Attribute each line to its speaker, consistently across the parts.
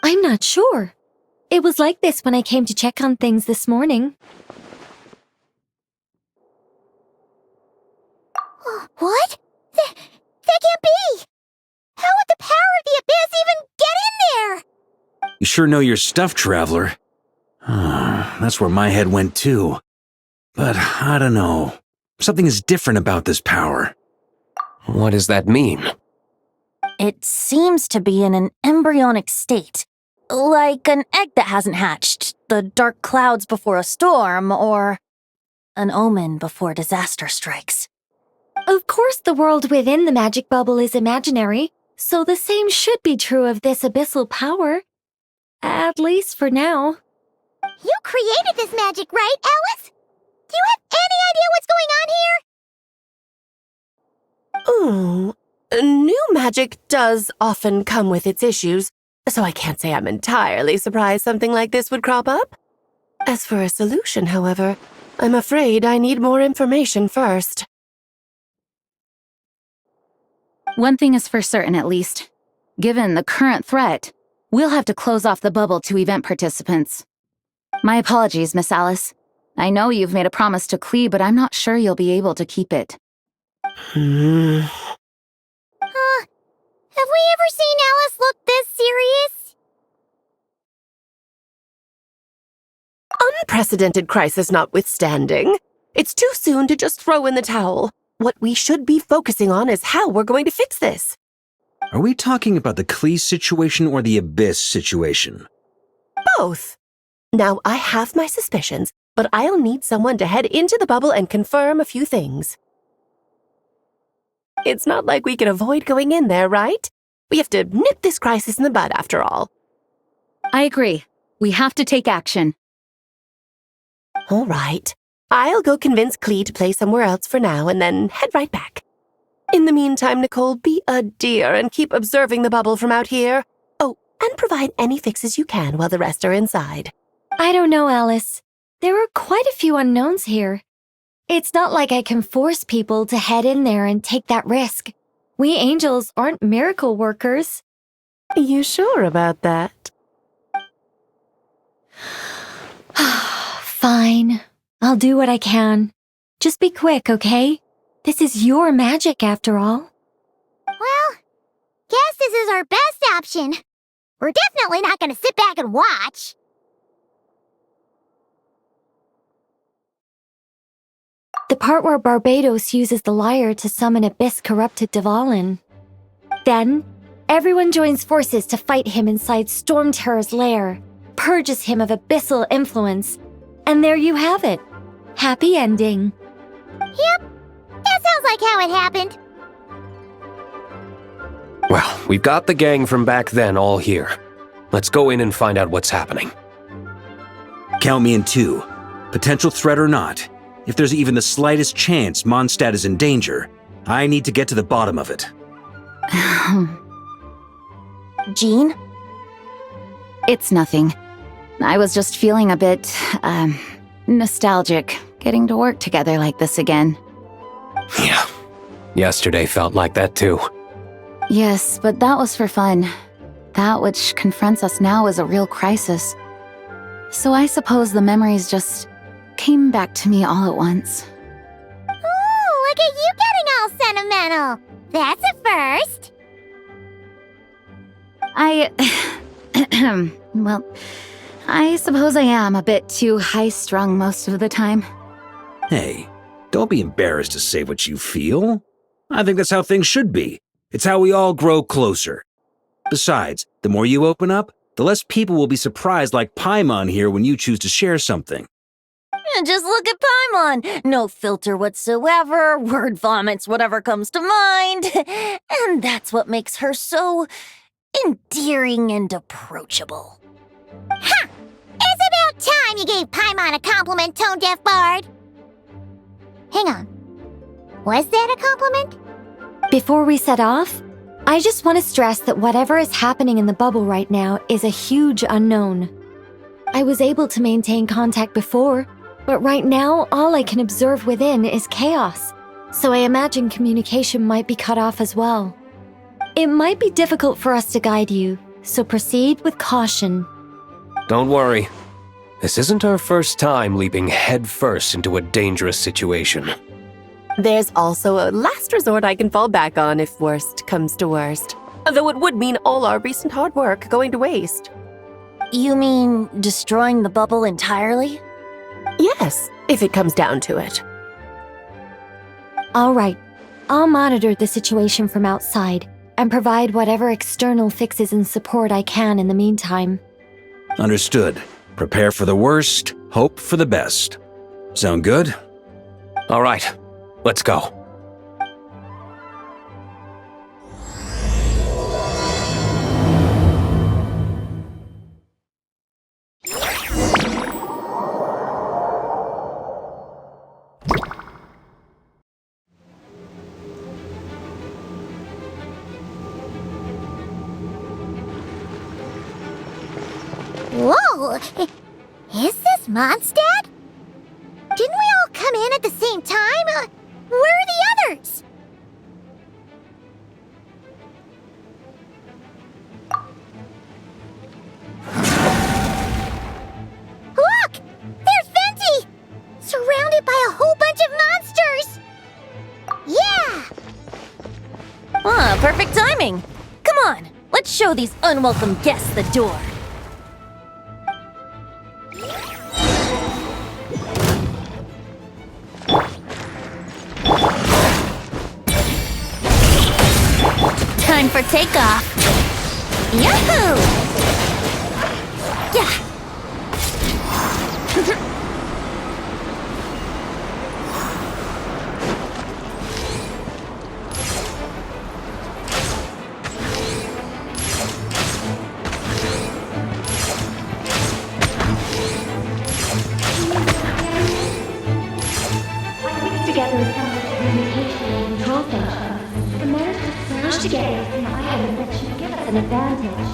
Speaker 1: I'm not sure. It was like this when I came to check on things this morning.
Speaker 2: What? That can't be! How would the power of the abyss even get in there?
Speaker 3: You sure know your stuff, Traveler. That's where my head went too. But I don't know. Something is different about this power.
Speaker 4: What does that mean?
Speaker 2: It seems to be in an embryonic state. Like an egg that hasn't hatched, the dark clouds before a storm, or an omen before disaster strikes.
Speaker 1: Of course, the world within the magic bubble is imaginary, so the same should be true of this abyssal power. At least for now.
Speaker 2: You created this magic, right, Alice? Do you have any idea what's going on here?
Speaker 5: Ooh, new magic does often come with its issues, so I can't say I'm entirely surprised something like this would crop up. As for a solution, however, I'm afraid I need more information first.
Speaker 6: One thing is for certain, at least. Given the current threat, we'll have to close off the bubble to event participants. My apologies, Miss Alice. I know you've made a promise to Klee, but I'm not sure you'll be able to keep it.
Speaker 2: Have we ever seen Alice look this serious?
Speaker 5: Unprecedented crisis notwithstanding, it's too soon to just throw in the towel. What we should be focusing on is how we're going to fix this.
Speaker 3: Are we talking about the Klee situation or the Abyss situation?
Speaker 5: Both. Now, I have my suspicions, but I'll need someone to head into the bubble and confirm a few things. It's not like we can avoid going in there, right? We have to nip this crisis in the bud, after all.
Speaker 6: I agree. We have to take action.
Speaker 5: All right. I'll go convince Klee to play somewhere else for now and then head right back. In the meantime, Nicole, be a dear and keep observing the bubble from out here. Oh, and provide any fixes you can while the rest are inside.
Speaker 1: I don't know, Alice. There are quite a few unknowns here. It's not like I can force people to head in there and take that risk. We angels aren't miracle workers.
Speaker 5: You sure about that?
Speaker 1: Fine. I'll do what I can. Just be quick, okay? This is your magic, after all.
Speaker 2: Well, guess this is our best option. We're definitely not going to sit back and watch.
Speaker 1: The part where Barbados uses the lyre to summon abyss-corrupted Dvalin. Then, everyone joins forces to fight him inside Storm Terror's lair, purges him of abyssal influence, and there you have it. Happy ending.
Speaker 2: Yep, that sounds like how it happened.
Speaker 4: Well, we've got the gang from back then all here. Let's go in and find out what's happening.
Speaker 3: Count me in too. Potential threat or not. If there's even the slightest chance Mondstadt is in danger, I need to get to the bottom of it.
Speaker 2: Jean?
Speaker 6: It's nothing. I was just feeling a bit, nostalgic, getting to work together like this again.
Speaker 4: Yeah, yesterday felt like that too.
Speaker 6: Yes, but that was for fun. That which confronts us now is a real crisis. So I suppose the memories just came back to me all at once.
Speaker 2: Ooh, look at you getting all sentimental. That's a first.
Speaker 6: Well, I suppose I am a bit too high-strung most of the time.
Speaker 3: Hey, don't be embarrassed to say what you feel. I think that's how things should be. It's how we all grow closer. Besides, the more you open up, the less people will be surprised like Paimon here when you choose to share something.
Speaker 2: Just look at Paimon. No filter whatsoever, word vomits whatever comes to mind. And that's what makes her so endearing and approachable. Ha! It's about time you gave Paimon a compliment, tone-deaf bard. Hang on. Was that a compliment?
Speaker 1: Before we set off, I just want to stress that whatever is happening in the bubble right now is a huge unknown. I was able to maintain contact before, but right now all I can observe within is chaos, so I imagine communication might be cut off as well. It might be difficult for us to guide you, so proceed with caution.
Speaker 4: Don't worry. This isn't our first time leaping headfirst into a dangerous situation.
Speaker 5: There's also a last resort I can fall back on if worst comes to worst. Though it would mean all our recent hard work going to waste.
Speaker 2: You mean destroying the bubble entirely?
Speaker 5: Yes, if it comes down to it.
Speaker 1: All right, I'll monitor the situation from outside and provide whatever external fixes and support I can in the meantime.
Speaker 3: Understood. Prepare for the worst, hope for the best. Sound good?
Speaker 4: All right, let's go.
Speaker 7: Whoa! Is this Mondstadt? Didn't we all come in at the same time? Where are the others? Look! There's Venti! Surrounded by a whole bunch of monsters! Yeah!
Speaker 2: Ah, perfect timing. Come on, let's show these unwelcome guests the door. Time for takeoff. Yahoo! Yeah.
Speaker 1: Together with some communication and control functions, the managed to smash together some items that should give us an advantage.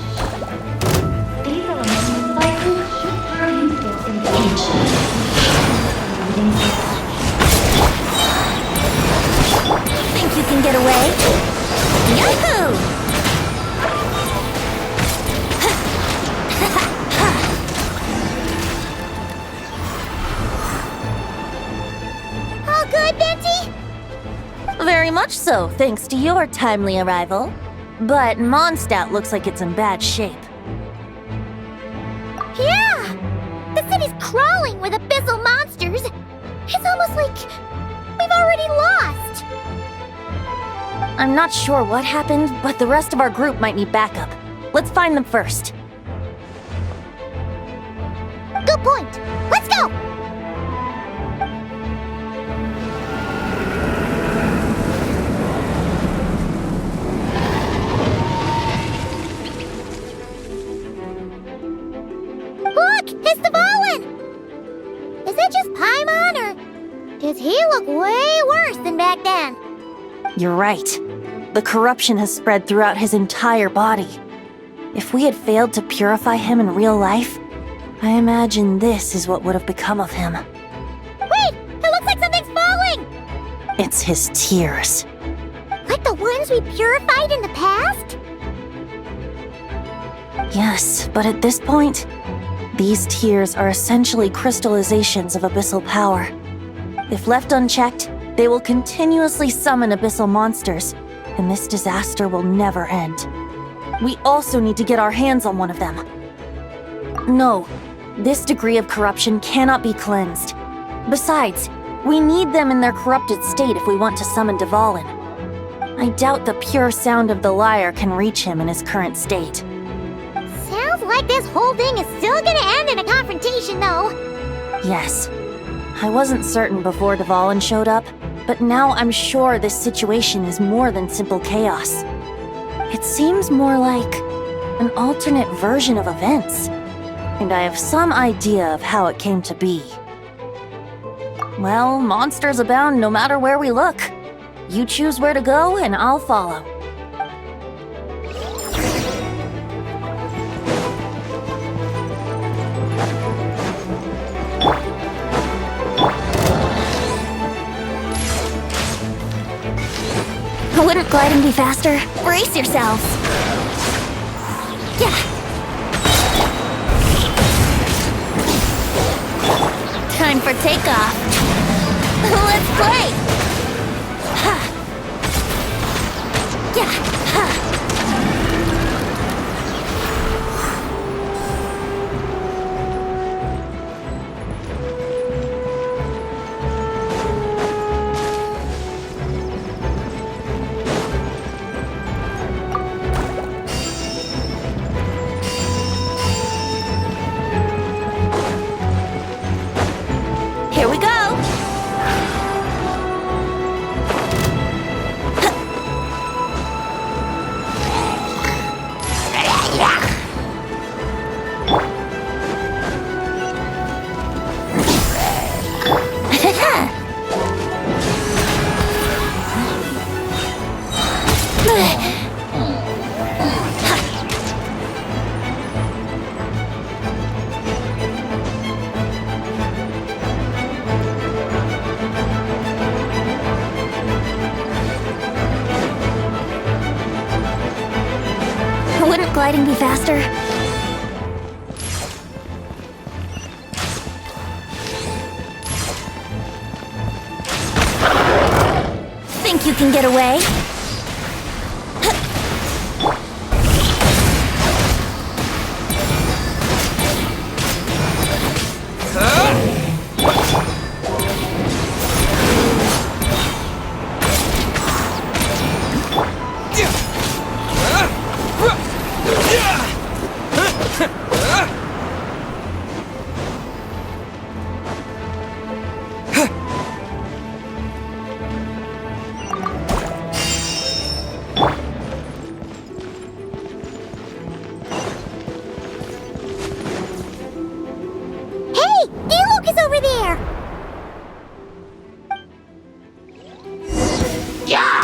Speaker 1: These elements likely should turn useful in the future.
Speaker 2: Think you can get away? Yahoo!
Speaker 7: All good, Venti?
Speaker 2: Very much so, thanks to your timely arrival. But Mondstadt looks like it's in bad shape.
Speaker 7: Yeah! The city's crawling with abyssal monsters. It's almost like we've already lost.
Speaker 2: I'm not sure what happened, but the rest of our group might need backup. Let's find them first.
Speaker 7: Good point. Let's go! Look! It's the Volin! Is it just Paimon, or does he look way worse than back then?
Speaker 2: You're right. The corruption has spread throughout his entire body. If we had failed to purify him in real life, I imagine this is what would have become of him.
Speaker 7: Wait! It looks like something's falling!
Speaker 2: It's his tears.
Speaker 7: Like the ones we purified in the past?
Speaker 2: Yes, but at this point, these tears are essentially crystallizations of abyssal power. If left unchecked, they will continuously summon abyssal monsters, and this disaster will never end. We also need to get our hands on one of them. No, this degree of corruption cannot be cleansed. Besides, we need them in their corrupted state if we want to summon Dvalin. I doubt the pure sound of the lyre can reach him in his current state.
Speaker 7: Sounds like this whole thing is still gonna end in a confrontation, though.
Speaker 2: Yes. I wasn't certain before Dvalin showed up, but now I'm sure this situation is more than simple chaos. It seems more like an alternate version of events, and I have some idea of how it came to be. Well, monsters abound no matter where we look. You choose where to go, and I'll follow. Wouldn't gliding be faster? Brace yourselves! Yeah! takeoff. Let's play! Ha! Yeah! Ha! Here we go! Wouldn't gliding be faster? Think you can get away?
Speaker 7: Hey! Diluc is over there!
Speaker 2: Yeah!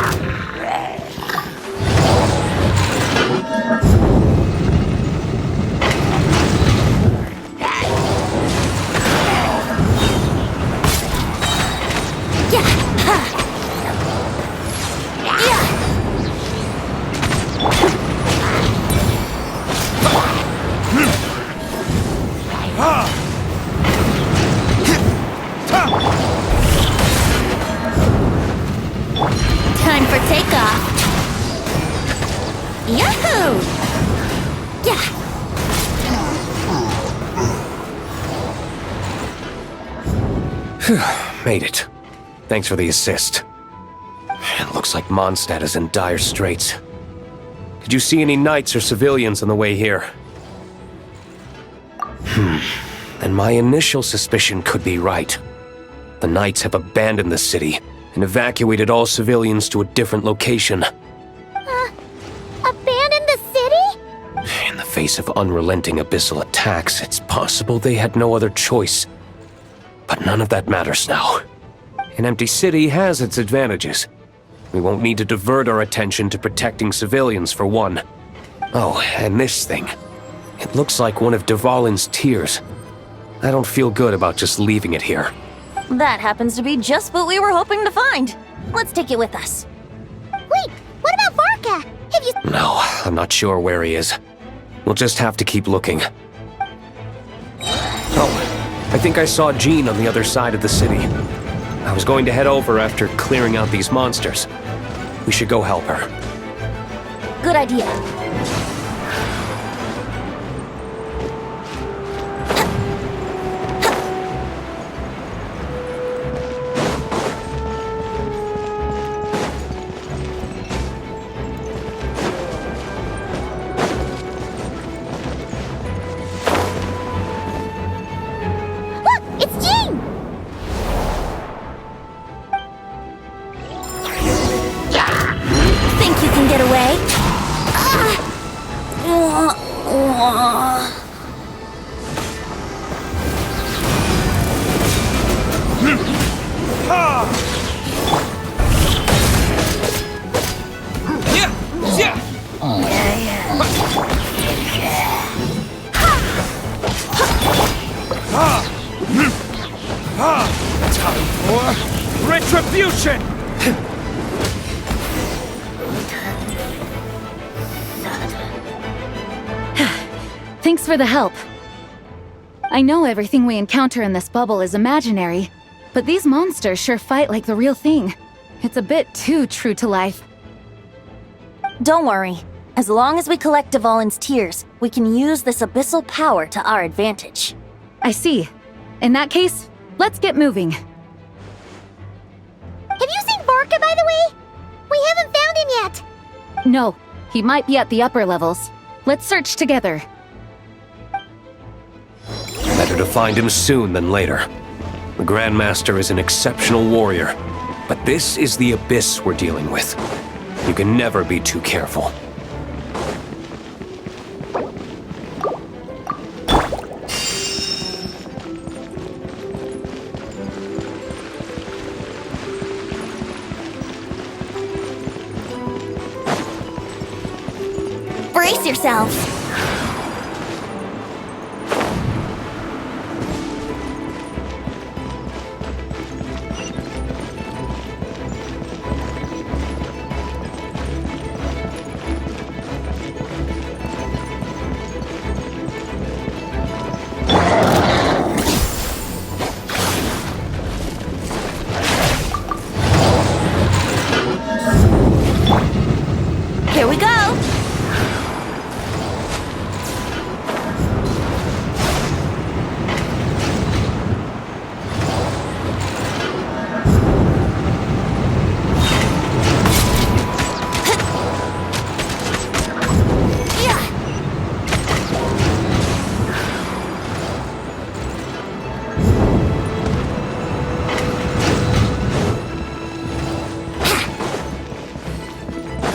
Speaker 2: Ha! Yeah! Time for takeoff! Yahoo! Yeah!
Speaker 4: Made it. Thanks for the assist. It looks like Mondstadt is in dire straits. Did you see any knights or civilians on the way here? Then my initial suspicion could be right. The knights have abandoned the city and evacuated all civilians to a different location.
Speaker 7: Abandon the city?
Speaker 4: In the face of unrelenting abyssal attacks, it's possible they had no other choice. But none of that matters now. An empty city has its advantages. We won't need to divert our attention to protecting civilians, for one. Oh, and this thing. It looks like one of Dvalin's tears. I don't feel good about just leaving it here.
Speaker 2: That happens to be just what we were hoping to find. Let's take it with us.
Speaker 7: Wait, what about Varka? Have you...
Speaker 4: No, I'm not sure where he is. We'll just have to keep looking. Oh, I think I saw Jean on the other side of the city. I was going to head over after clearing out these monsters. We should go help her.
Speaker 2: Good idea.
Speaker 7: Look, it's Jean!
Speaker 2: Think you can get away?
Speaker 8: Time for retribution!
Speaker 6: Thanks for the help. I know everything we encounter in this bubble is imaginary, but these monsters sure fight like the real thing. It's a bit too true to life.
Speaker 2: Don't worry. As long as we collect Dvalin's tears, we can use this abyssal power to our advantage.
Speaker 6: I see. In that case, let's get moving.
Speaker 7: Have you seen Vorka, by the way? We haven't found him yet.
Speaker 6: No, he might be at the upper levels. Let's search together.
Speaker 4: Better to find him soon than later. The Grandmaster is an exceptional warrior, but this is the abyss we're dealing with. You can never be too careful.
Speaker 2: Brace yourselves! Here we go!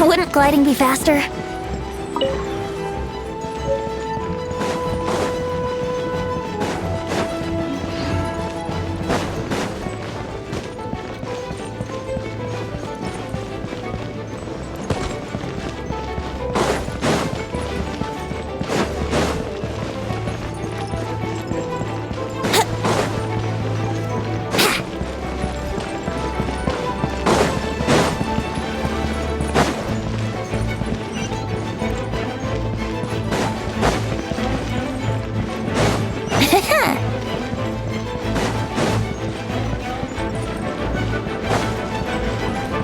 Speaker 2: Wouldn't gliding be faster?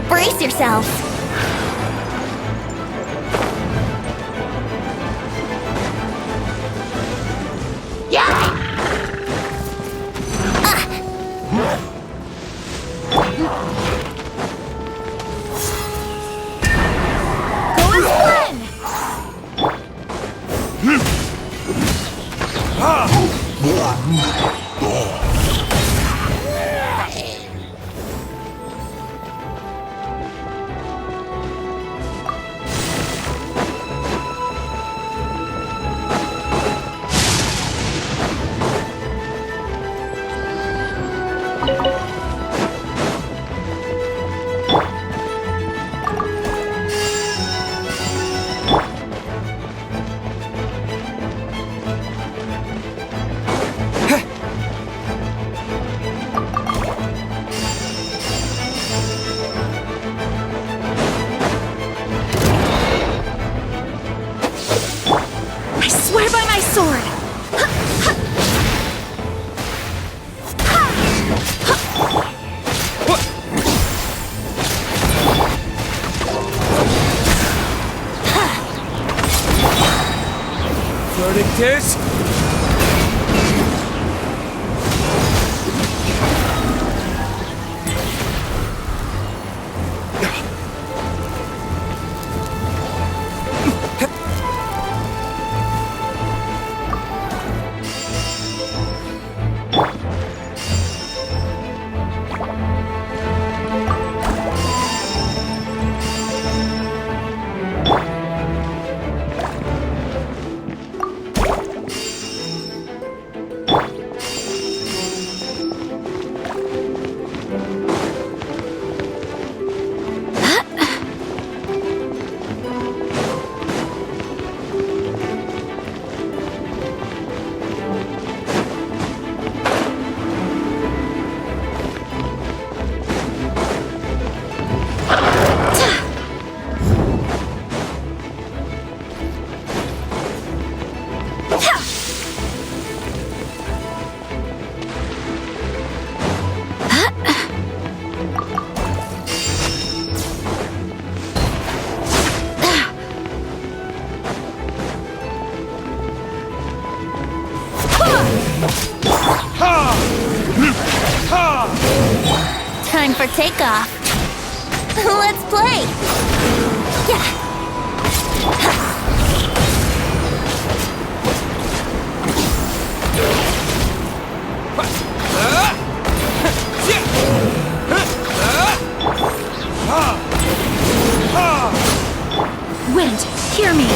Speaker 2: Brace yourselves!
Speaker 8: Verdict is...
Speaker 2: Time for takeoff. Let's play. Yeah.
Speaker 6: Wind, hear me.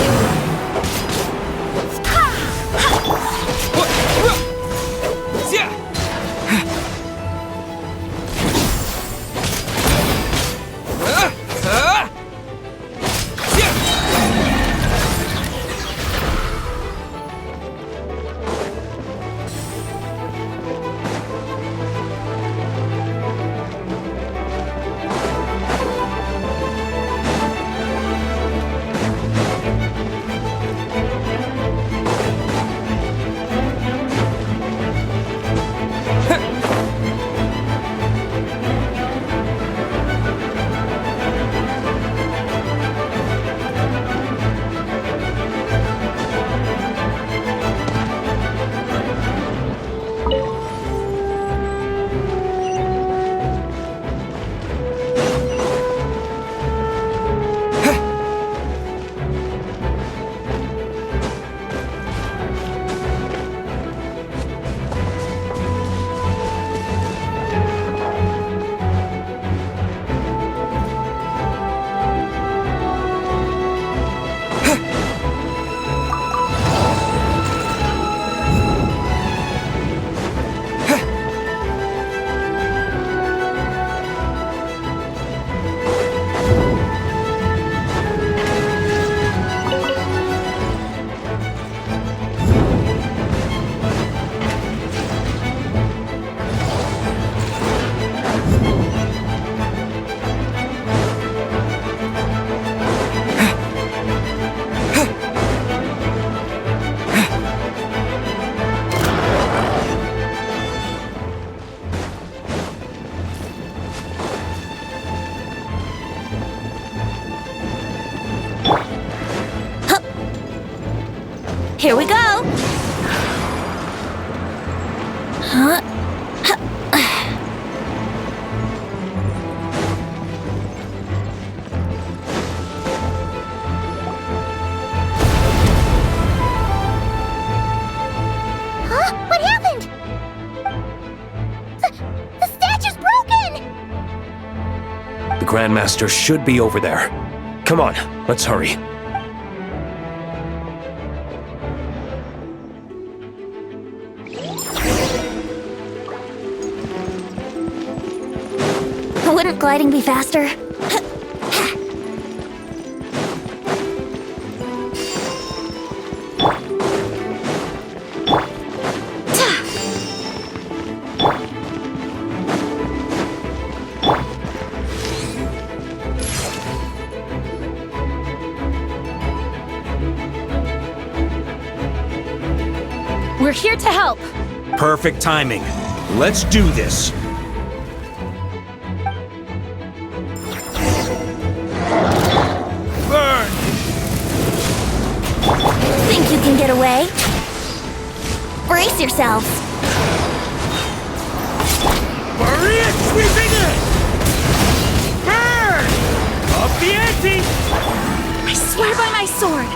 Speaker 2: Here we go. Huh?
Speaker 7: Huh? What happened? The statue's broken!
Speaker 4: The Grandmaster should be over there. Come on, let's hurry.
Speaker 2: Wouldn't gliding be faster?
Speaker 6: We're here to help.
Speaker 3: Perfect timing. Let's do this.
Speaker 8: Burn!
Speaker 2: Think you can get away? Brace yourselves.
Speaker 8: Maria sweeping in! Burn! Up the ante!
Speaker 6: I swear by my sword.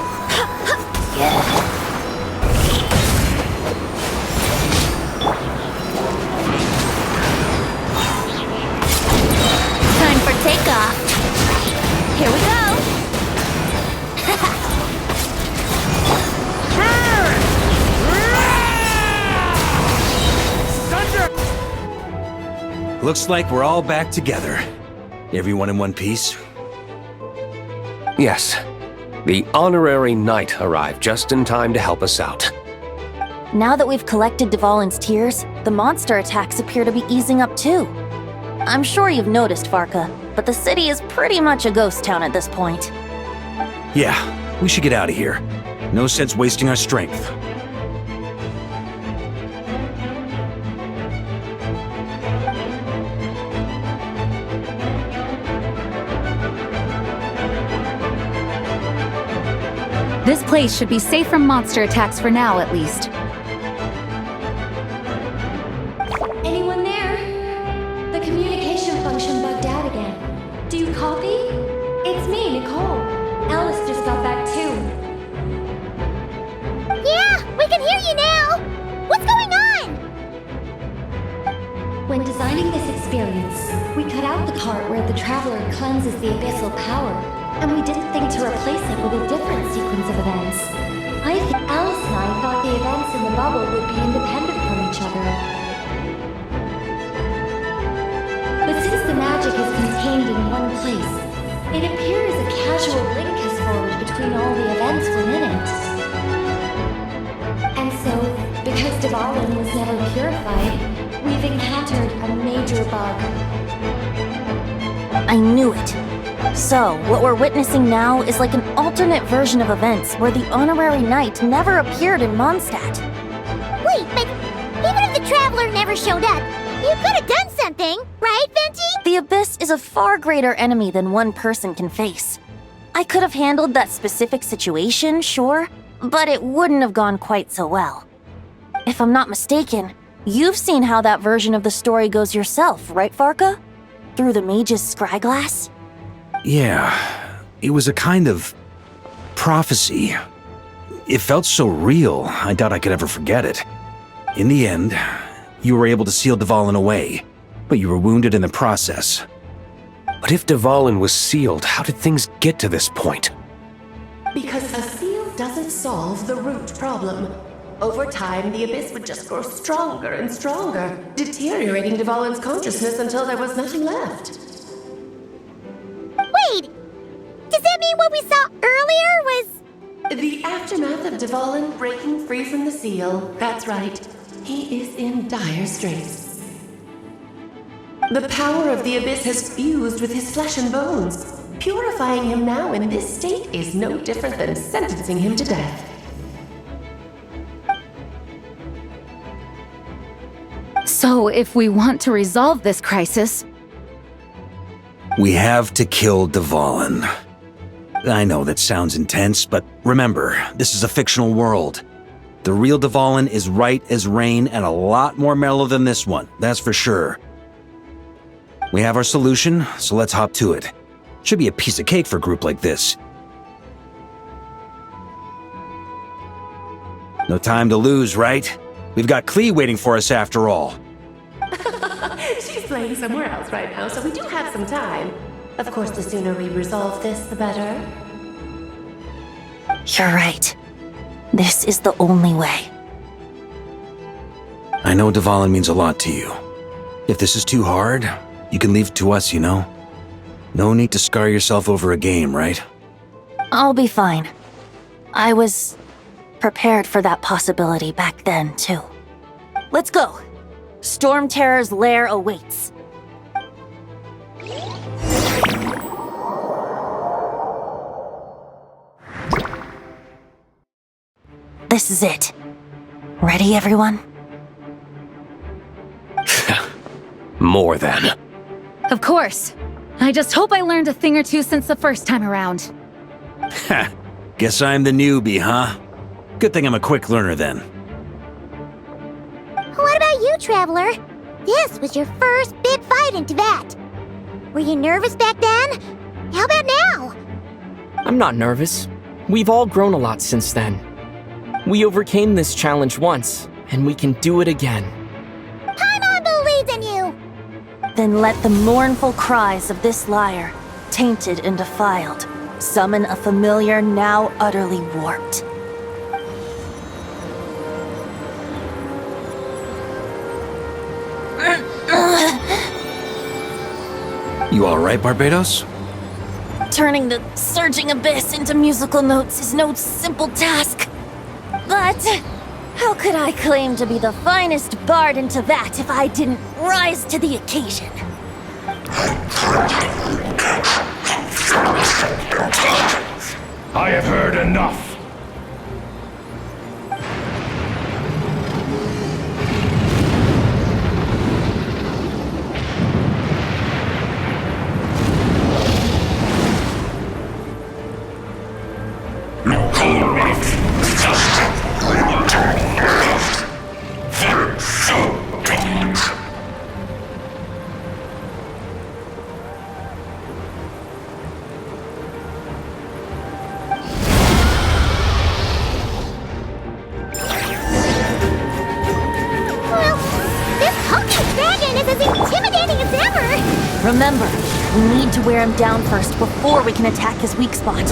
Speaker 2: Time for takeoff. Here we go.
Speaker 8: Burn! Thunder!
Speaker 3: Looks like we're all back together. Everyone in one piece?
Speaker 4: Yes. The honorary knight arrived just in time to help us out.
Speaker 2: Now that we've collected Dvalin's tears, the monster attacks appear to be easing up too. I'm sure you've noticed, Varka, but the city is pretty much a ghost town at this point.
Speaker 3: Yeah, we should get out of here. No sense wasting our strength.
Speaker 6: This place should be safe from monster attacks for now, at least.
Speaker 1: Anyone there? The communication function bugged out again. Do you copy? It's me, Nicole. Alice just got back too.
Speaker 7: Yeah, we can hear you now! What's going on?
Speaker 1: When designing this experience, we cut out the part where the traveler cleanses the abyssal power, and we didn't think to replace it with a different sequence of events. I think Alice and I thought the events in the bubble would be independent from each other. But since the magic is contained in one place, it appears a casual link has formed between all the events within it. And so, because Dvalin was never purified, we've encountered a major bug.
Speaker 2: I knew it. So, what we're witnessing now is like an alternate version of events where the honorary knight never appeared in Mondstadt.
Speaker 7: Wait, but even if the Traveler never showed up, you could have done something, right, Venti?
Speaker 2: The Abyss is a far greater enemy than one person can face. I could have handled that specific situation, sure, but it wouldn't have gone quite so well. If I'm not mistaken, you've seen how that version of the story goes yourself, right, Farka? Through the mage's scryglass?
Speaker 3: Yeah, it was a kind of prophecy. It felt so real, I doubt I could ever forget it. In the end, you were able to seal Dvalin away, but you were wounded in the process.
Speaker 4: But if Dvalin was sealed, how did things get to this point?
Speaker 5: Because a seal doesn't solve the root problem. Over time, the Abyss would just grow stronger and stronger, deteriorating Dvalin's consciousness until there was nothing left.
Speaker 7: Wait! Does that mean what we saw earlier was...
Speaker 5: The aftermath of Dvalin breaking free from the seal, that's right. He is in dire straits. The power of the Abyss has fused with his flesh and bones. Purifying him now in this state is no different than sentencing him to death.
Speaker 6: So, if we want to resolve this crisis,
Speaker 3: We have to kill Dvalin. I know that sounds intense, but remember, this is a fictional world. The real Dvalin is right as rain and a lot more mellow than this one, that's for sure. We have our solution, so let's hop to it. Should be a piece of cake for a group like this. No time to lose, right? We've got Klee waiting for us after all.
Speaker 5: She's playing somewhere else right now, so we do have some time. Of course, the sooner we resolve this, the better.
Speaker 2: You're right. This is the only way.
Speaker 3: I know Dvalin means a lot to you. If this is too hard, you can leave it to us, you know? No need to scar yourself over a game, right?
Speaker 2: I'll be fine. I was prepared for that possibility back then, too. Let's go. Storm Terror's lair awaits. This is it. Ready, everyone?
Speaker 4: More than.
Speaker 6: of course. I just hope I learned a thing or two since the first time around.
Speaker 3: Ha! Guess I'm the newbie, huh? Good thing I'm a quick learner then.
Speaker 7: What about you, Traveler? This was your first big fight in Tibet. Were you nervous back then? How about now?
Speaker 9: I'm not nervous. We've all grown a lot since then. We overcame this challenge once, and we can do it again.
Speaker 7: Paimon believes in you!
Speaker 2: Then let the mournful cries of this lyre, tainted and defiled, summon a familiar now utterly warped.
Speaker 3: You alright, Barbados?
Speaker 2: Turning the surging abyss into musical notes is no simple task. But how could I claim to be the finest bard in Tibet if I didn't rise to the occasion?
Speaker 8: I have heard enough.
Speaker 2: Remember, we need to wear him down first before we can attack his weak spot.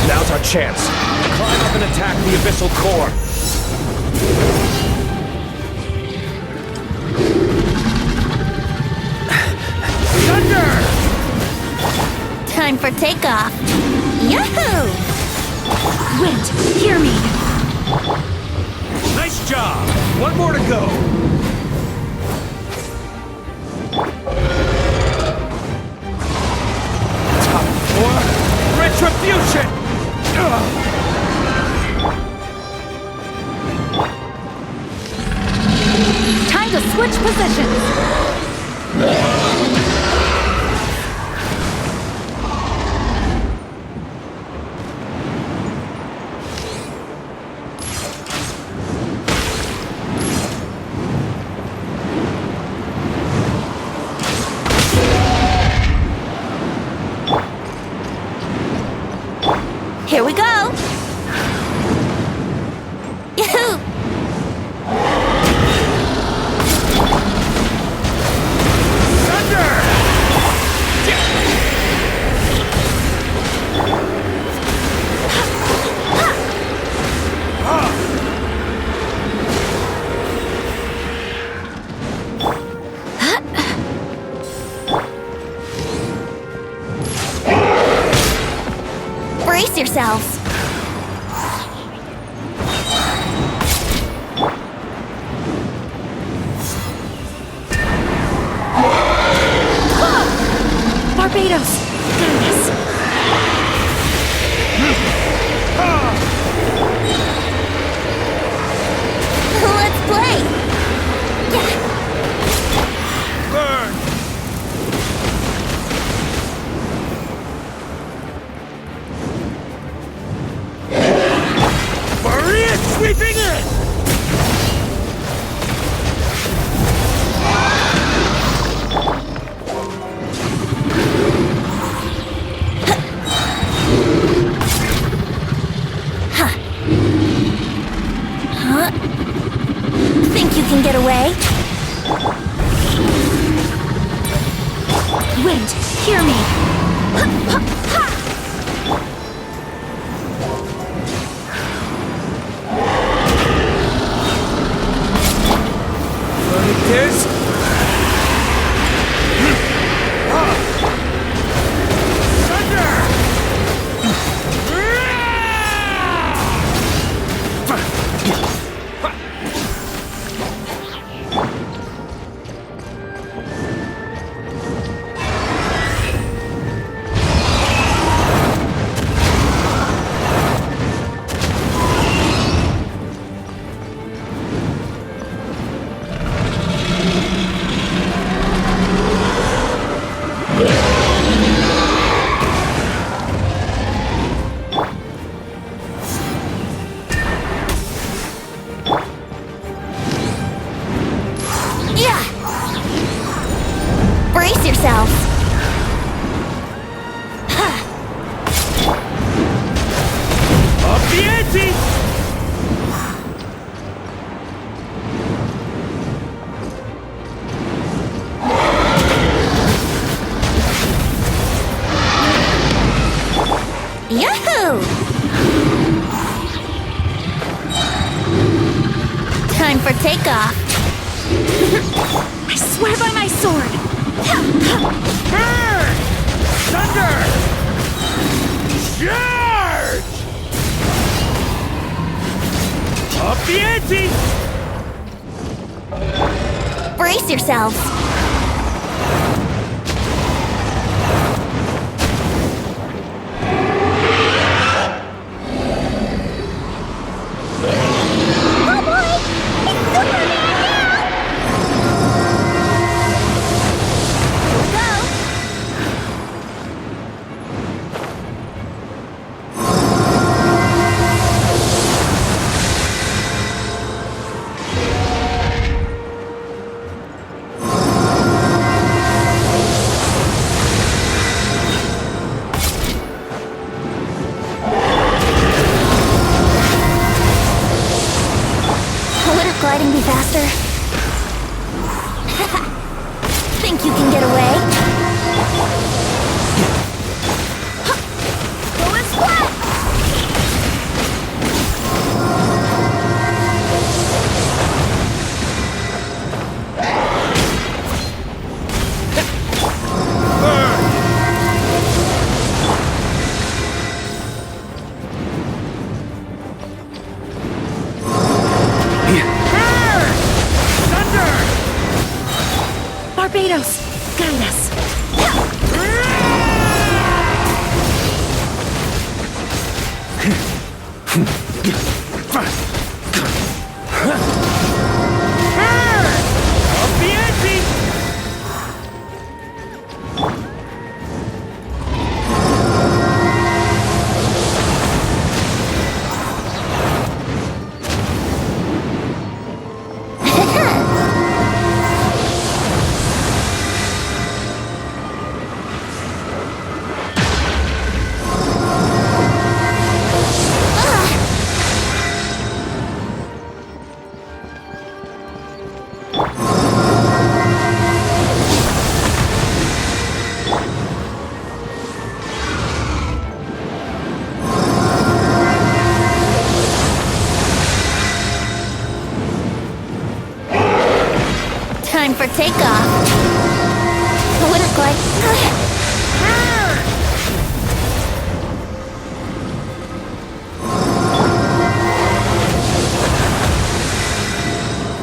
Speaker 4: Now's our chance. Climb up and attack the abyssal core.
Speaker 8: Thunder!
Speaker 2: Time for takeoff. Yahoo!
Speaker 1: Wind, hear me.
Speaker 3: Nice job! One more to go.
Speaker 4: Top 4, retribution!
Speaker 6: Time to switch positions!
Speaker 2: Here we go! Yahoo! Brace yourselves!
Speaker 1: Barbados! Goodness!
Speaker 2: Let's play! Yeah.
Speaker 8: Burn! Maria sweeping in!
Speaker 2: Think you can get away?
Speaker 1: Wind, hear me.
Speaker 4: This?
Speaker 2: Yeah! Brace yourselves!
Speaker 8: Up the ante!
Speaker 2: Yahoo! Time for takeoff.
Speaker 1: I swear by my sword!
Speaker 8: Burn! Thunder! Charge! Up the ante!
Speaker 2: Brace yourselves.
Speaker 5: Barbados, guide us.
Speaker 8: Up the ante!
Speaker 2: Time for takeoff. I wouldn't quite.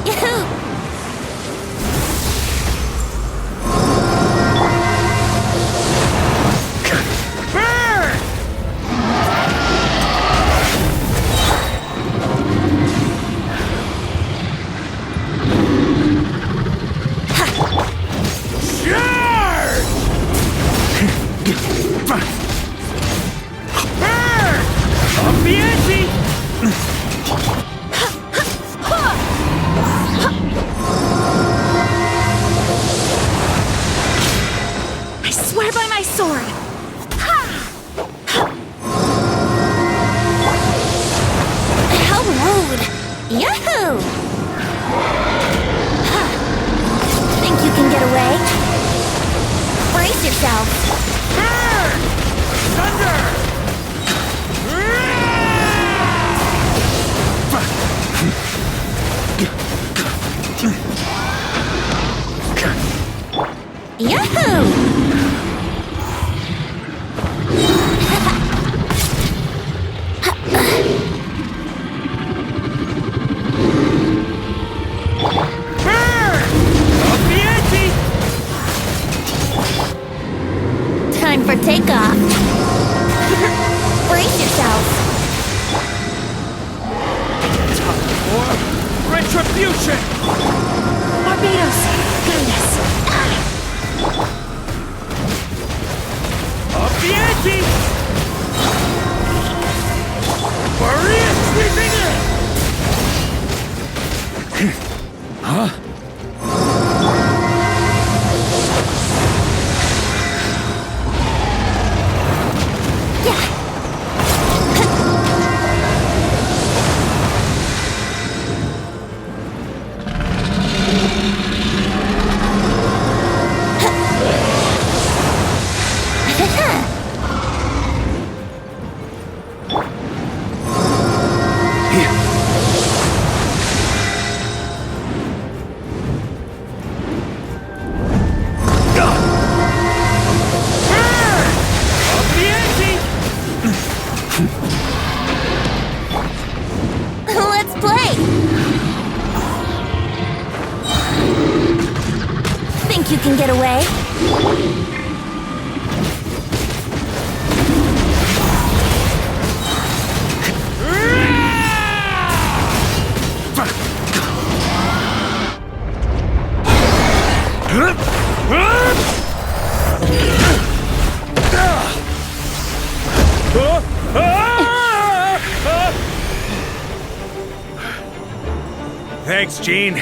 Speaker 2: Yahoo!
Speaker 8: Up the ante!
Speaker 5: I swear by my sword.
Speaker 2: How rude! Yahoo! Think you can get away? Brace yourself.
Speaker 8: Thunder!
Speaker 2: Yahoo!
Speaker 8: Up the ante!
Speaker 2: Time for takeoff. Brace yourself.
Speaker 8: For retribution!
Speaker 5: Barbados, guide us.
Speaker 8: Up the ante! Maria sweeping in!
Speaker 2: Let's play! Think you can get away?
Speaker 8: Thanks, Gene.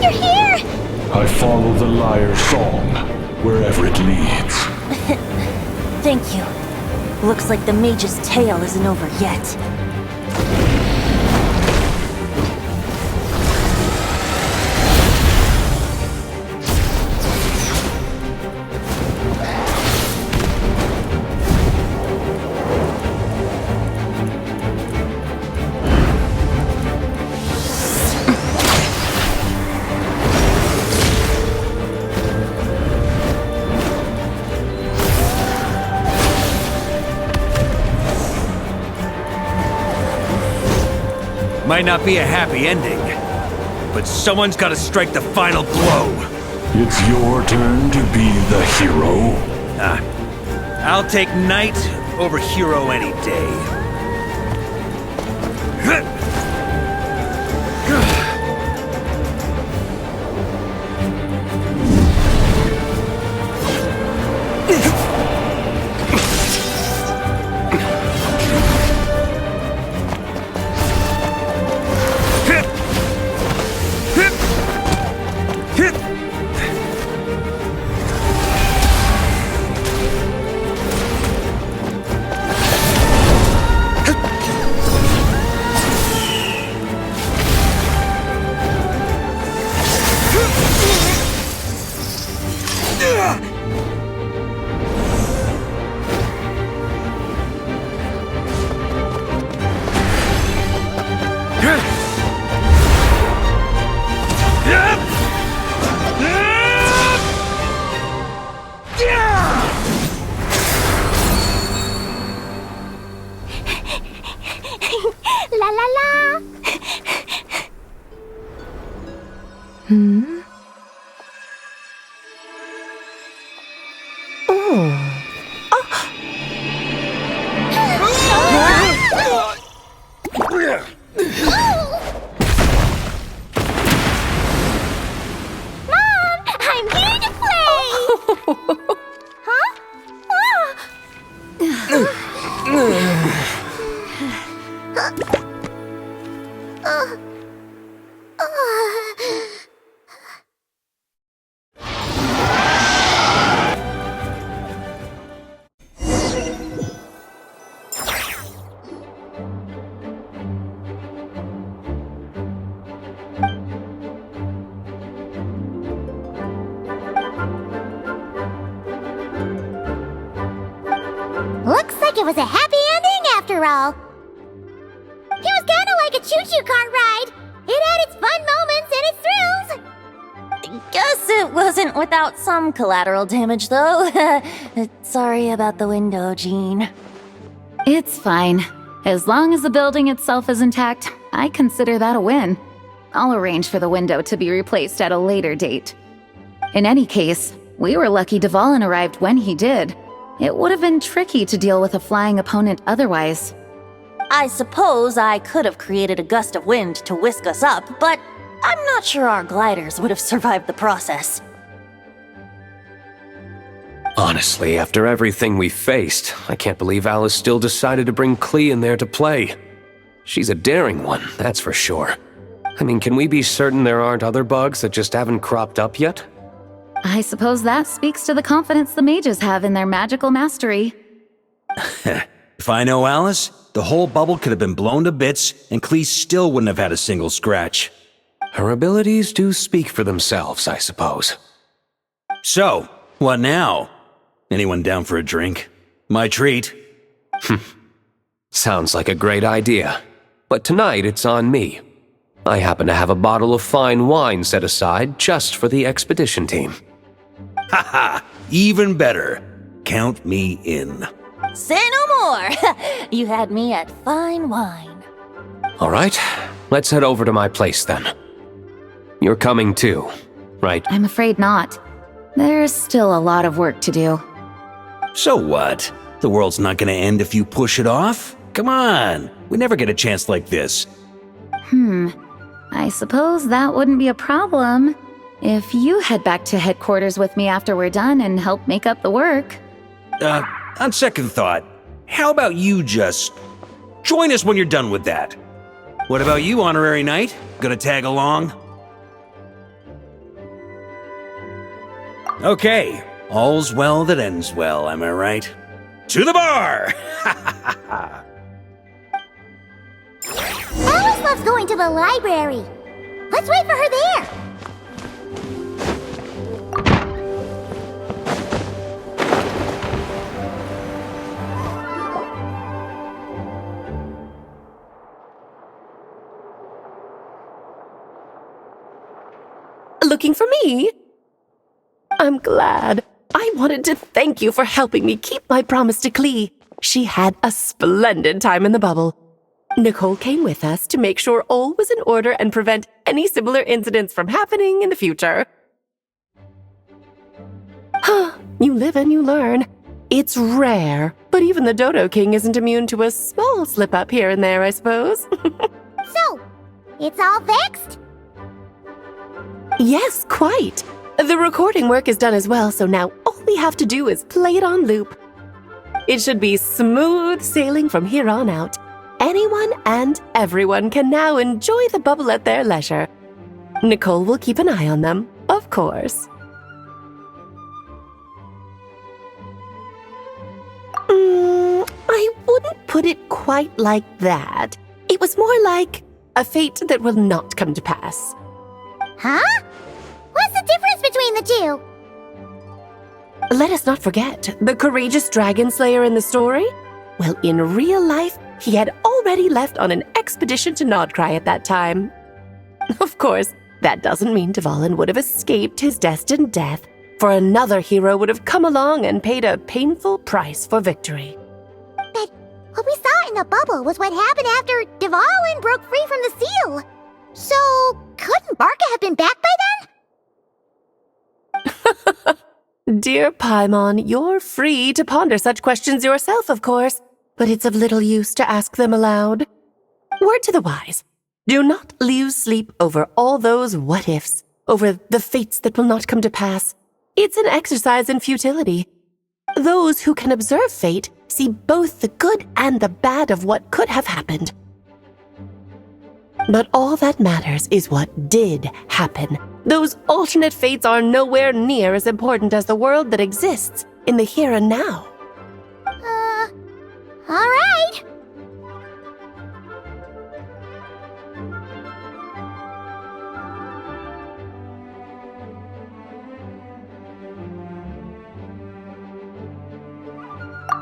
Speaker 7: You're here!
Speaker 10: I follow the liar's song, wherever it leads.
Speaker 2: Thank you. Looks like the mage's tale isn't over yet.
Speaker 8: Might not be a happy ending, but someone's gotta strike the final blow.
Speaker 10: It's your turn to be the hero.
Speaker 8: I'll take knight over hero any day.
Speaker 7: La la la! Mom, I'm here to play! Huh? Looks like it was a happy ending after all. It was kind of like a choo-choo cart ride. It had its fun moments and its thrills.
Speaker 2: Guess it wasn't without some collateral damage, though. Sorry about the window, Jean.
Speaker 6: It's fine. As long as the building itself is intact, I consider that a win. I'll arrange for the window to be replaced at a later date. In any case, we were lucky Dvalin arrived when he did. It would have been tricky to deal with a flying opponent otherwise.
Speaker 2: I suppose I could have created a gust of wind to whisk us up, but I'm not sure our gliders would have survived the process.
Speaker 4: Honestly, after everything we faced, I can't believe Alice still decided to bring Klee in there to play. She's a daring one, that's for sure. I mean, can we be certain there aren't other bugs that just haven't cropped up yet?
Speaker 6: I suppose that speaks to the confidence the mages have in their magical mastery.
Speaker 3: If I know Alice, the whole bubble could have been blown to bits, and Klee still wouldn't have had a single scratch.
Speaker 4: Her abilities do speak for themselves, I suppose.
Speaker 3: So, what now? Anyone down for a drink? My treat.
Speaker 4: Sounds like a great idea. But tonight it's on me. I happen to have a bottle of fine wine set aside just for the expedition team.
Speaker 3: Haha, even better. Count me in.
Speaker 2: Say no more! You had me at fine wine.
Speaker 4: All right, let's head over to my place then. You're coming too, right?
Speaker 6: I'm afraid not. There's still a lot of work to do.
Speaker 3: So what? The world's not gonna end if you push it off? Come on, we never get a chance like this.
Speaker 6: I suppose that wouldn't be a problem if you head back to headquarters with me after we're done and help make up the work.
Speaker 3: On second thought, how about you just join us when you're done with that? What about you, Honorary Knight? Gonna tag along? Okay, all's well that ends well, am I right? To the bar!
Speaker 7: Alice loves going to the library. Let's wait for her there.
Speaker 5: Looking for me? I'm glad. I wanted to thank you for helping me keep my promise to Klee. She had a splendid time in the bubble. Nicole came with us to make sure all was in order and prevent any similar incidents from happening in the future. You live and you learn. It's rare, but even the Dodo King isn't immune to a small slip-up here and there, I suppose.
Speaker 7: So, it's all fixed?
Speaker 5: Yes, quite. The recording work is done as well, so now all we have to do is play it on loop. It should be smooth sailing from here on out. Anyone and everyone can now enjoy the bubble at their leisure. Nicole will keep an eye on them, of course. I wouldn't put it quite like that. It was more like a fate that will not come to pass.
Speaker 7: Huh? What's the difference between the two?
Speaker 5: Let us not forget the courageous dragon slayer in the story. Well, in real life, he had already left on an expedition to Nodcry at that time. Of course, that doesn't mean Dvalin would have escaped his destined death, for another hero would have come along and paid a painful price for victory.
Speaker 7: But what we saw in the bubble was what happened after Dvalin broke free from the seal. So, couldn't Barca have been back by then?
Speaker 5: Dear Paimon, you're free to ponder such questions yourself, of course, but it's of little use to ask them aloud. Word to the wise. Do not lose sleep over all those what-ifs, over the fates that will not come to pass. It's an exercise in futility. Those who can observe fate see both the good and the bad of what could have happened. But all that matters is what did happen. Those alternate fates are nowhere near as important as the world that exists in the here and now.
Speaker 7: All right.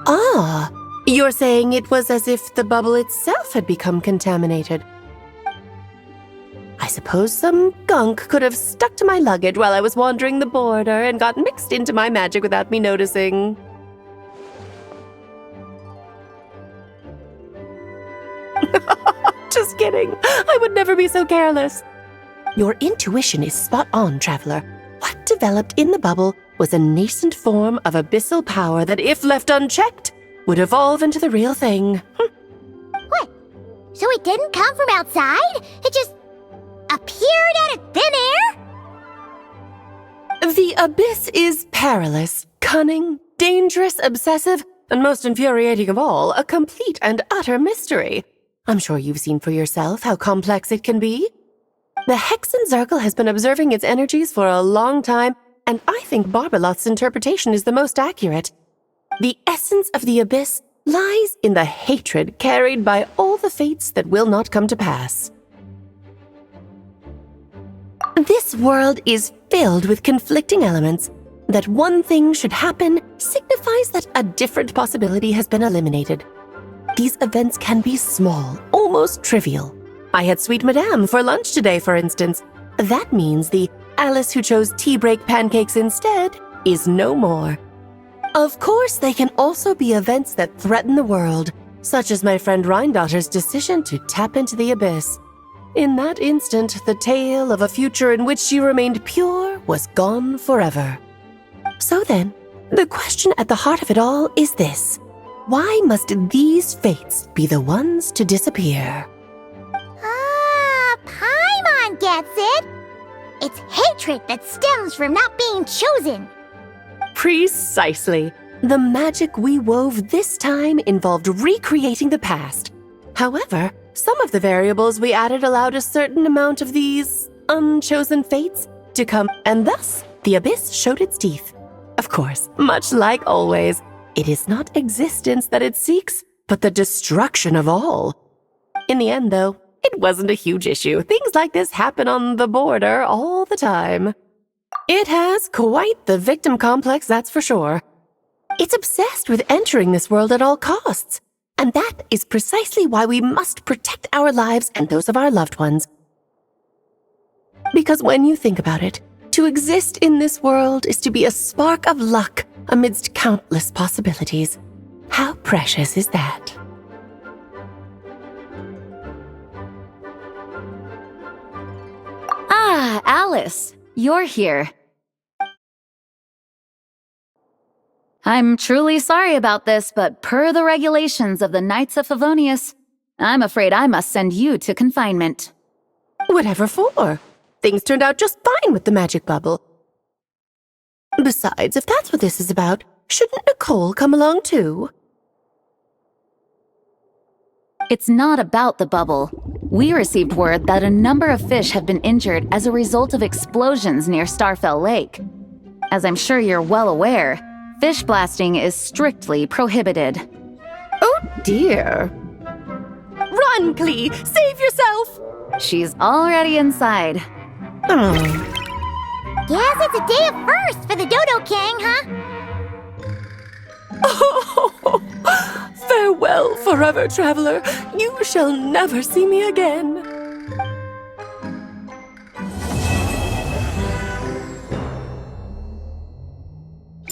Speaker 5: Ah, you're saying it was as if the bubble itself had become contaminated. I suppose some gunk could have stuck to my luggage while I was wandering the border and got mixed into my magic without me noticing. Just kidding. I would never be so careless. Your intuition is spot on, Traveler. What developed in the bubble was a nascent form of abyssal power that, if left unchecked, would evolve into the real thing.
Speaker 7: What? So it didn't come from outside? It just appeared out of thin air?
Speaker 5: The abyss is perilous, cunning, dangerous, obsessive, and most infuriating of all, a complete and utter mystery. I'm sure you've seen for yourself how complex it can be. The Hexen Circle has been observing its energies for a long time, and I think Barbalot's interpretation is the most accurate. The essence of the abyss lies in the hatred carried by all the fates that will not come to pass. This world is filled with conflicting elements. That one thing should happen signifies that a different possibility has been eliminated. These events can be small, almost trivial. I had Sweet Madame for lunch today, for instance. That means the Alice who chose tea break pancakes instead is no more. Of course, they can also be events that threaten the world, such as my friend Rhindotter's decision to tap into the abyss. In that instant, the tale of a future in which she remained pure was gone forever. So then, the question at the heart of it all is this. Why must these fates be the ones to disappear?
Speaker 7: Paimon gets it. It's hatred that stems from not being chosen.
Speaker 5: Precisely. The magic we wove this time involved recreating the past. However, some of the variables we added allowed a certain amount of these unchosen fates to come, and thus The abyss showed its teeth. Of course, much like always, it is not existence that it seeks, but the destruction of all. In the end, though, it wasn't a huge issue. Things like this happen on the border all the time. It has quite the victim complex, that's for sure. It's obsessed with entering this world at all costs. And that is precisely why we must protect our lives and those of our loved ones. Because when you think about it, to exist in this world is to be a spark of luck amidst countless possibilities. How precious is that?
Speaker 6: Ah, Alice, you're here. I'm truly sorry about this, but per the regulations of the Knights of Favonius, I'm afraid I must send you to confinement.
Speaker 5: Whatever for? Things turned out just fine with the magic bubble. Besides, if that's what this is about, shouldn't Nicole come along too?
Speaker 6: It's not about the bubble. We received word that a number of fish have been injured as a result of explosions near Starfell Lake. As I'm sure you're well aware, fish blasting is strictly prohibited.
Speaker 5: Oh dear. Run, Klee! Save yourself!
Speaker 6: She's already inside.
Speaker 7: Guess it's a day of first for the Dodo King, huh?
Speaker 5: Oh, farewell, forever traveler. You shall never see me again.